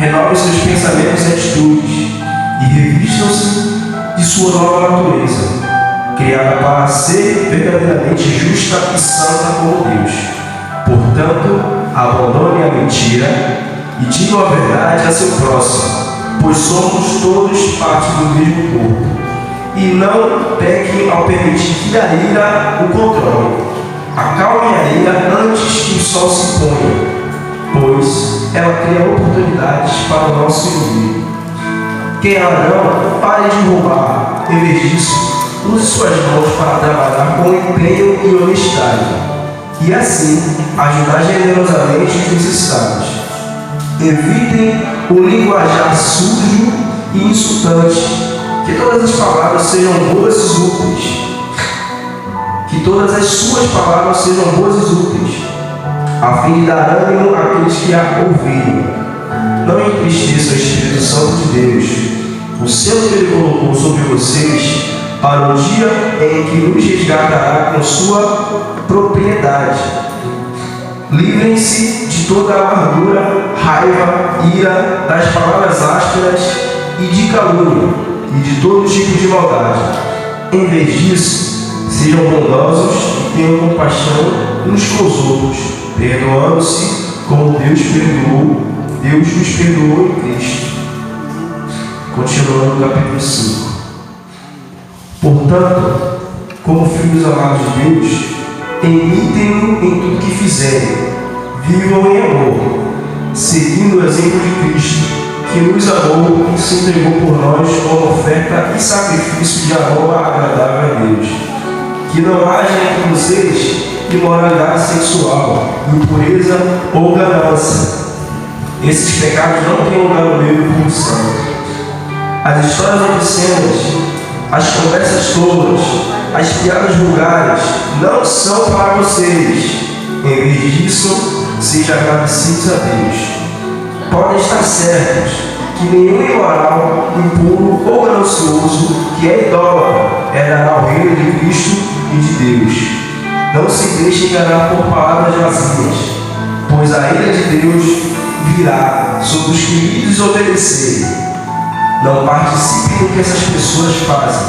renovem seus pensamentos e atitudes e revistam-se de sua nova natureza, criada para ser verdadeiramente justa e santa como Deus. Portanto, abandone a mentira e digam a verdade a seu próximo, pois somos todos parte do mesmo corpo. E não pequem ao permitir que a ira o controle. Acalmem a ira antes que o sol se ponha, pois ela cria oportunidades para o nosso inimigo. Quem é ladrão, pare de roubar. Em vez disso, use suas mãos para trabalhar com empenho e honestidade, e assim ajudar generosamente os necessitados. Evitem o linguajar sujo e insultante. Que todas as palavras sejam boas e úteis. Que todas as suas palavras sejam boas e úteis, a fim de dar ânimo àqueles que a ouvirem. Não entristeça o Espírito Santo de Deus, o selo que Ele colocou sobre vocês, para o dia em que nos resgatará com sua propriedade. Livrem-se de toda amargura, raiva, ira, das palavras ásperas e de calúnia, e de todo tipo de maldade. Em vez disso, sejam bondosos e tenham compaixão uns com os outros, perdoando-se como Deus nos perdoou em Cristo. Continuando no capítulo 5. Portanto, como filhos amados de Deus, imitem-no em tudo que fizerem, vivam em amor, seguindo o exemplo de Cristo, que nos amou e se entregou por nós como oferta e sacrifício de aroma agradável a Deus. Que não haja entre vocês imoralidade sexual, impureza ou ganância. Esses pecados não têm lugar no meio do povo santo. As histórias obscenas, as conversas tolas, as piadas vulgares não são para vocês. Em vez disso, sejam agradecidos a Deus. Podem estar certos que nenhum imoral, impuro ou ganancioso que é idólatra herdará o reino de Cristo e de Deus. Não se deixe enganar por palavras vazias, pois a ira de Deus virá sobre os que lhe desobedecerem. Não participem do que essas pessoas fazem,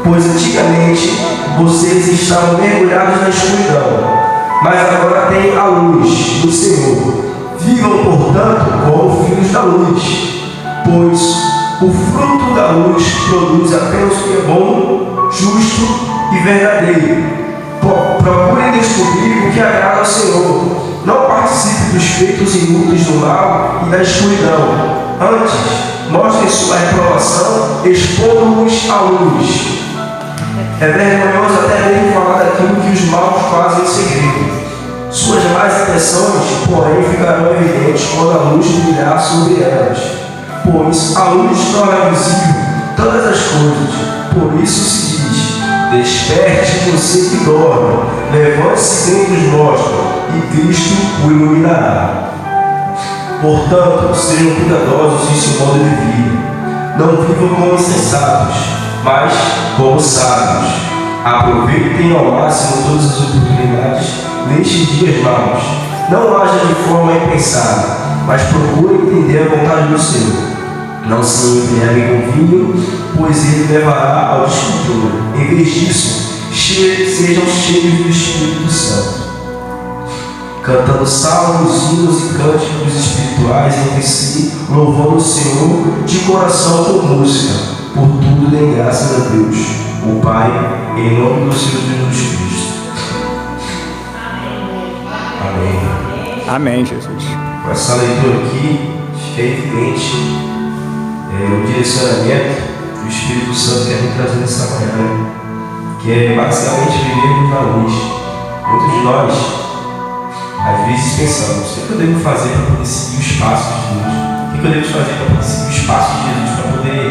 pois antigamente vocês estavam mergulhados na escuridão, mas agora têm a luz do Senhor. Vivam, portanto, como filhos da luz, pois o fruto da luz produz apenas o que é bom, justo e verdadeiro. Procurem descobrir o que agrada ao Senhor. Não participe dos feitos inúteis do mal e da escuridão. Antes, mostrem sua reprovação, expondo-os à luz. É vergonhoso até mesmo falar daquilo que os maus fazem em segredo. Suas más intenções, porém, ficarão evidentes quando a luz brilhar sobre elas, pois a luz torna visível todas as coisas. Por isso se diz: desperte você que dorme, levante-se dentre os mortos, e Cristo o iluminará. Portanto, sejam cuidadosos em seu modo de vida. Não vivam como insensatos, mas como sábios. Aproveitem ao máximo todas as oportunidades nestes dias maus. Não haja de forma impensada, mas procurem entender a vontade do Senhor. Não se embriaguem com vinho, pois ele levará ao descontrole. Em vez disso, sejam cheios do Espírito Santo, cantando salmos, hinos e cânticos espirituais entre si, louvando o Senhor de coração com música. Por tudo deem graças a Deus, o Pai, em nome do Senhor Jesus Cristo. Amém. Amém, Jesus. Com essa leitura aqui, é evidente o direcionamento que o Espírito Santo quer me trazer nessa manhã, que é basicamente vivermos na luz. Muitos de nós, às vezes, pensamos: o que eu devo fazer para poder seguir os passos de Deus? O que eu devo fazer para poder seguir os passos de Jesus, para poder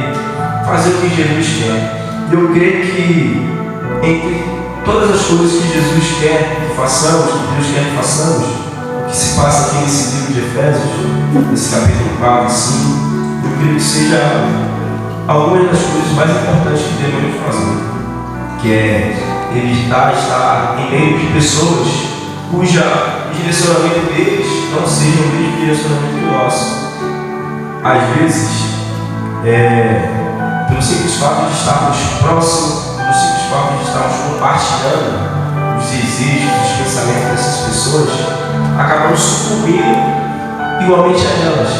fazer o que Jesus quer? Eu creio que entre todas as coisas que Jesus quer que façamos, que Deus quer que façamos, o que se passa aqui nesse livro de Efésios, nesse capítulo 4 e 5, eu creio que seja algumas das coisas mais importantes que devemos fazer, que é evitar estar em meio de pessoas cujo direcionamento deles não seja o mesmo direcionamento que o nosso. às vezes, pelo simples fato de estarmos próximos, pelo simples fato de estarmos compartilhando os desejos, os pensamentos dessas pessoas, acabamos sucumbindo igualmente a elas.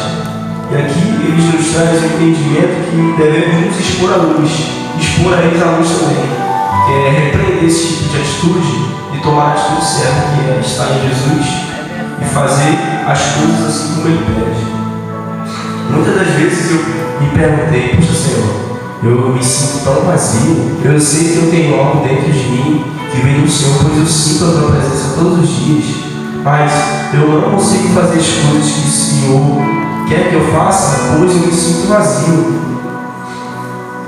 E aqui eles nos trazem o entendimento que devemos nos expor à luz, expor a eles à luz também, que é repreender esse tipo de atitude e tomar a atitude certa, que é estar em Jesus e fazer as coisas assim como Ele pede. Muitas das vezes eu me perguntei, poxa Senhor, eu me sinto tão vazio, eu sei que eu tenho algo dentro de mim que vem do Senhor, pois eu sinto a Tua presença todos os dias, mas eu não consigo fazer as coisas que o Senhor quer que eu faça, pois eu me sinto vazio.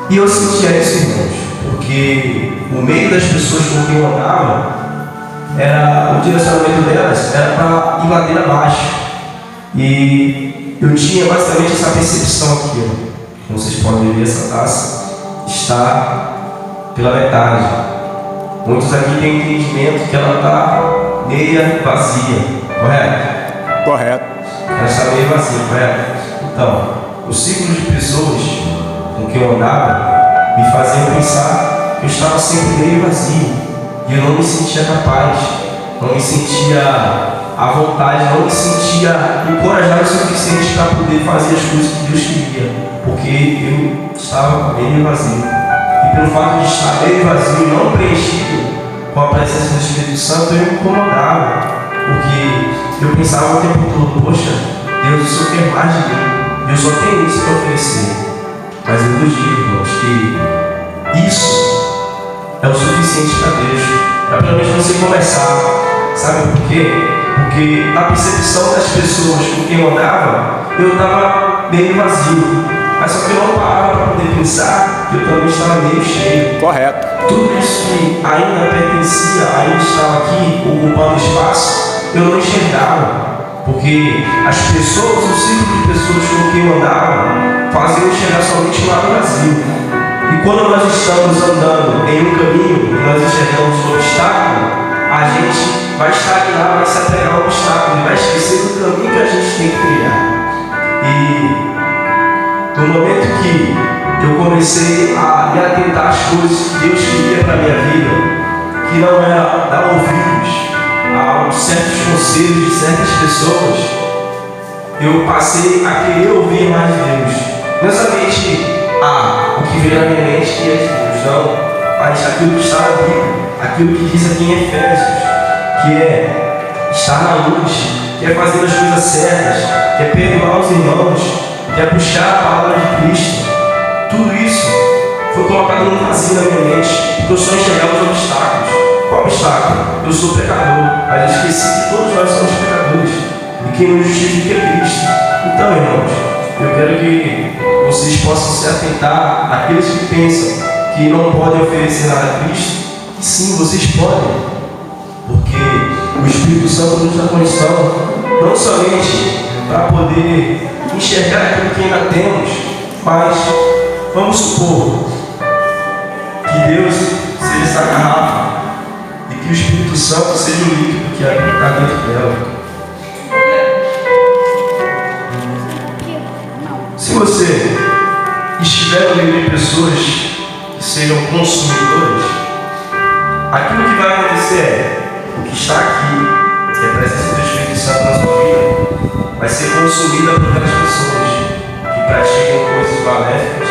E eu sentia isso, irmãos, porque o meio das pessoas com quem eu andava, o direcionamento delas era para ir ladeira abaixo. E eu tinha basicamente essa percepção aqui, ó. Como vocês podem ver, essa taça está pela metade. Muitos aqui têm entendimento que ela está meia vazia, correto? Correto. Ela está meio vazia, correto? Então, os ciclos de pessoas com quem eu andava me faziam pensar que eu estava sempre meio vazio e eu não me sentia capaz, não me sentia à vontade, não me sentia encorajado o suficiente para poder fazer as coisas que Deus queria, porque eu estava meio vazio. E pelo fato de estar meio vazio e não preenchido com a presença do Espírito Santo, eu me incomodava, porque eu pensava o tempo todo, poxa, Deus, o Senhor quer mais de mim, eu só tenho isso para oferecer. Mas eu vos digo, irmãos, que isso é o suficiente para Deus, para pelo menos você começar. Sabe por quê? Porque na percepção das pessoas com quem eu andava, eu estava meio vazio, mas só que eu não parava para poder pensar que eu também estava meio cheio. Correto. Tudo isso que ainda pertencia, ainda estava aqui ocupando espaço, eu não enxergava, porque as pessoas, o círculo de pessoas com quem eu andava, faziam enxergar somente o lado vazio. E quando nós estamos andando em um caminho e nós enxergamos um obstáculo, a gente vai estagnar, vai se apegar ao obstáculo e vai esquecer do caminho que a gente tem que trilhar. E no momento que eu comecei a me atentar às coisas que Deus queria para a minha vida, que não era dar ouvidos a certos conselhos de certas pessoas, eu passei a querer ouvir mais de Deus. Não somente o que veio na minha mente que é de Deus, não, mas aquilo que está na Bíblia, aquilo que diz aqui em Efésios, que é estar na luz, que é fazer as coisas certas, que é perdoar os irmãos, que é buscar a palavra de Cristo. Tudo isso foi colocado num vazio na minha mente, porque eu só enxergava os obstáculos. Qual obstáculo? Eu sou pecador, mas eu esqueci que todos nós somos pecadores e quem nos justifica é Cristo. Então, irmãos, eu quero que vocês possam se atentar àqueles que pensam que não podem oferecer nada a Cristo. E sim, vocês podem, porque o Espírito Santo nos dá condição, não somente para poder enxergar aquilo que ainda temos, mas vamos supor que Deus seja essa garrafa e que o Espírito Santo seja o líquido que está dentro dela. Se você estiver no meio de pessoas que sejam consumidoras, aquilo que vai acontecer é o que está aqui, que é a presença do Espírito Santo na sua vida, vai ser consumida por aquelas pessoas que praticam coisas maléficas,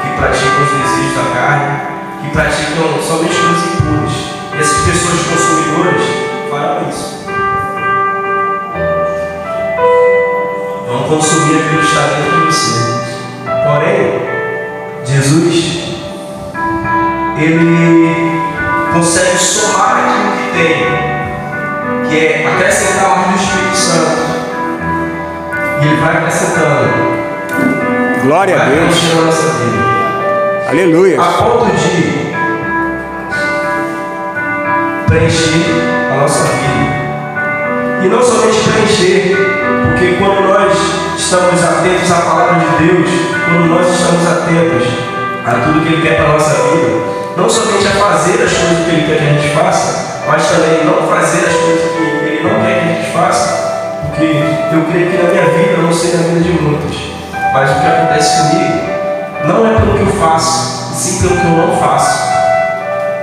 que praticam os desejos da carne, que praticam somente coisas impuras. E essas pessoas consumidoras farão isso. Vão consumir aquilo que está dentro de você. Porém, Jesus, Ele consegue somar aquilo que tem, que é acrescentar mais do Espírito Santo. E Ele vai acrescentando. Glória a Deus. Na nossa vida. Aleluia. A ponto de preencher a nossa vida. E não somente preencher, porque quando nós estamos atentos à palavra de Deus, quando nós estamos atentos a tudo que Ele quer para a nossa vida, não somente a fazer as coisas que Ele quer que a gente faça, mas também não fazer as coisas que Ele não quer que a gente faça, porque eu creio que na minha vida, eu não sei na vida de muitos, mas o que acontece comigo não é pelo que eu faço, e sim pelo que eu não faço,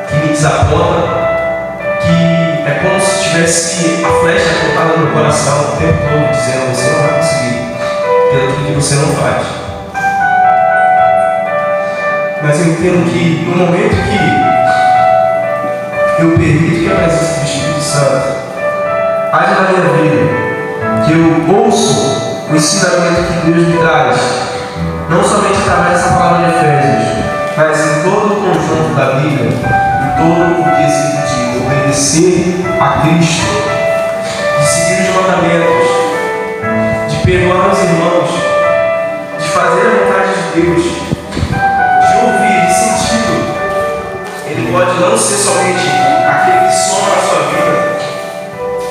que me desaponta, que é como se tivesse a flecha apontada no coração o tempo todo, dizendo: você não vai conseguir, pelo que você não faz. Mas eu entendo que no momento que eu permito que a presença do Espírito Santo haja na minha vida, que eu ouço o ensinamento que Deus me traz, não somente através dessa palavra de Efésios, mas em todo o conjunto da Bíblia, em todo o quesito de obedecer a Cristo, de seguir os mandamentos, de perdoar os irmãos, de fazer a vontade de Deus, de ouvir, de sentido, ele pode não ser somente aquele que soma na sua vida,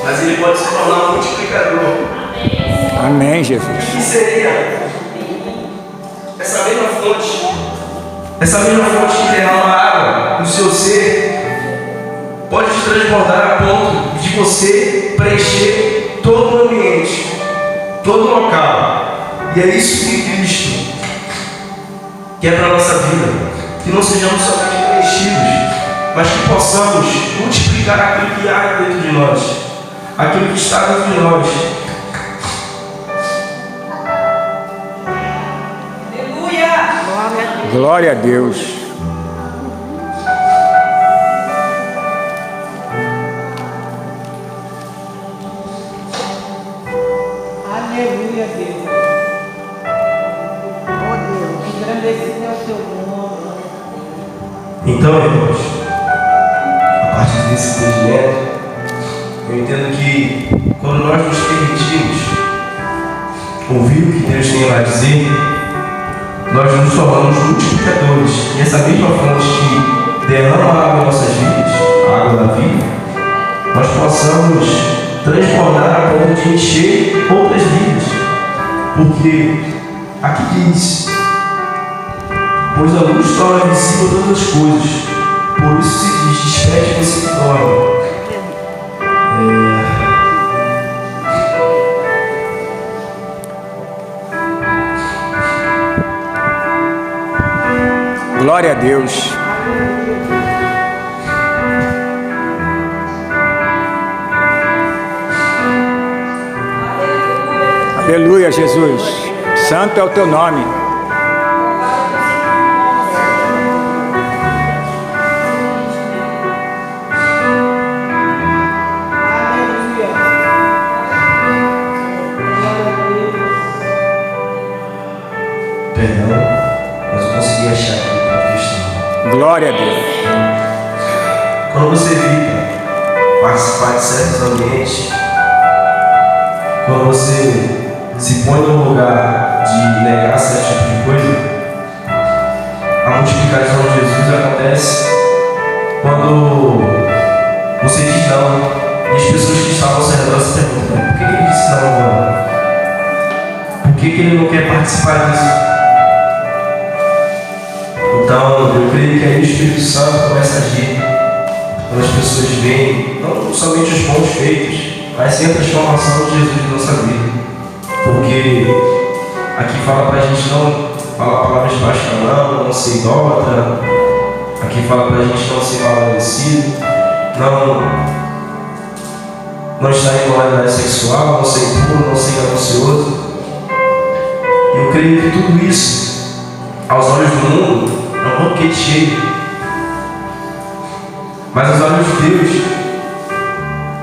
mas ele pode se tornar um multiplicador. Amém, Jesus. Que seria essa mesma fonte que derrama água no seu ser, pode te transbordar a ponto de você preencher todo o ambiente, todo o local. E é isso que Cristo quer para a nossa vida, que não sejamos somente preenchidos, mas que possamos multiplicar aquilo que há dentro de nós, aquilo que está dentro de nós. Glória a Deus. Aleluia, Deus. Oh Deus, engrandecido é o teu nome. Então, irmãos, a partir desse entendimento, eu entendo que quando nós nos permitimos ouvir o que Deus tem a dizer, nós nos tornamos multiplicadores. E essa mesma fonte que derrama a água em nossas vidas, a água da vida, nós possamos transbordar a ponto de encher outras vidas. Porque aqui diz: pois a luz torna visível todas as coisas, por isso se diz: desperte você que dorme. Glória a Deus. Aleluia, Jesus. Santo é o teu nome. Perdão, mas eu consegui achar aqui a questão. Glória a Deus. Quando você evita participar de certos ambientes, quando você se põe no lugar de negar certo tipo de coisa, a multiplicação de Jesus acontece quando você diz não, e as pessoas que estavam ao seu redor se perguntam: por que ele disse não agora? Por que ele não quer participar disso? Então, eu creio que aí o Espírito Santo começa a agir quando as pessoas veem não somente os bons feitos, mas sim a transformação de Jesus na nossa vida. Porque aqui fala pra gente não falar palavras baixas, não ser idólatra. Aqui fala pra gente não ser mal agradecido, não estar em imoralidade sexual, não ser impuro, não ser ganancioso. Eu creio que tudo isso, aos olhos do mundo, é um banquete cheio. Mas aos olhos de Deus,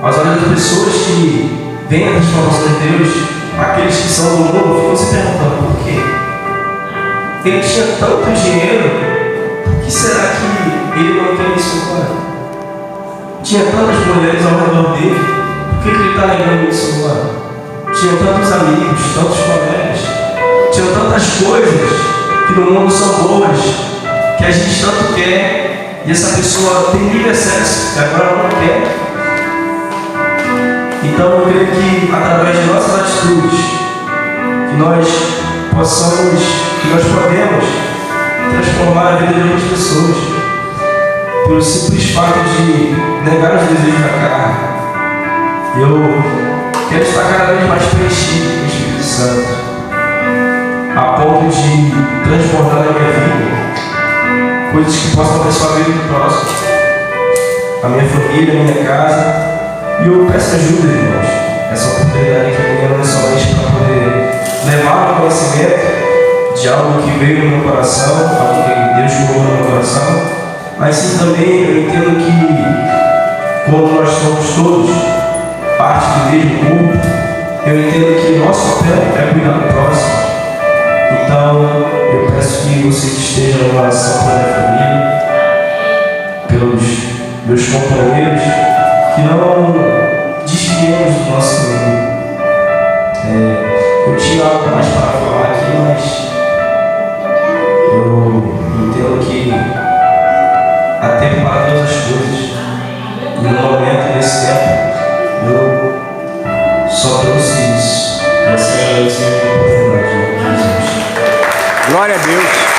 aos olhos das pessoas que veem a transformação de Deus, aqueles que são do mundo ficam se perguntando: por quê? Ele tinha tanto dinheiro, por que será que ele não tem isso agora? Tinha tantas mulheres ao redor dele, por que ele está negando isso agora? Tinha tantos amigos, tantos colegas, tinha tantas coisas que no mundo são boas, que a gente tanto quer, e essa pessoa tem livre acesso, e agora não quer. Então eu creio que através de nossas atitudes, que nós podemos transformar a vida de outras pessoas, pelo simples fato de negar os desejos da carne. Eu quero estar cada vez mais preenchido com o Espírito Santo, a ponto ponto de transbordar na minha vida coisas que possam abençoar a vida do próximo, a minha família, a minha casa. E eu peço ajuda, irmãos. Essa oportunidade que eu tenho não é somente para poder levar o conhecimento de algo que veio no meu coração, algo que Deus colocou no meu coração, mas sim também eu entendo que, como nós somos todos parte do mesmo corpo, eu entendo que o nosso papel é cuidar do próximo. Então, eu peço que vocês estejam em oração pela minha família, pelos meus companheiros, que não desviemos do nosso caminho. Eu tinha algo mais para falar aqui, mas eu entendo que há tempo para todas as coisas. E no momento, nesse tempo, eu só trouxe isso. Essa é a oportunidade de Jesus. Glória a Deus.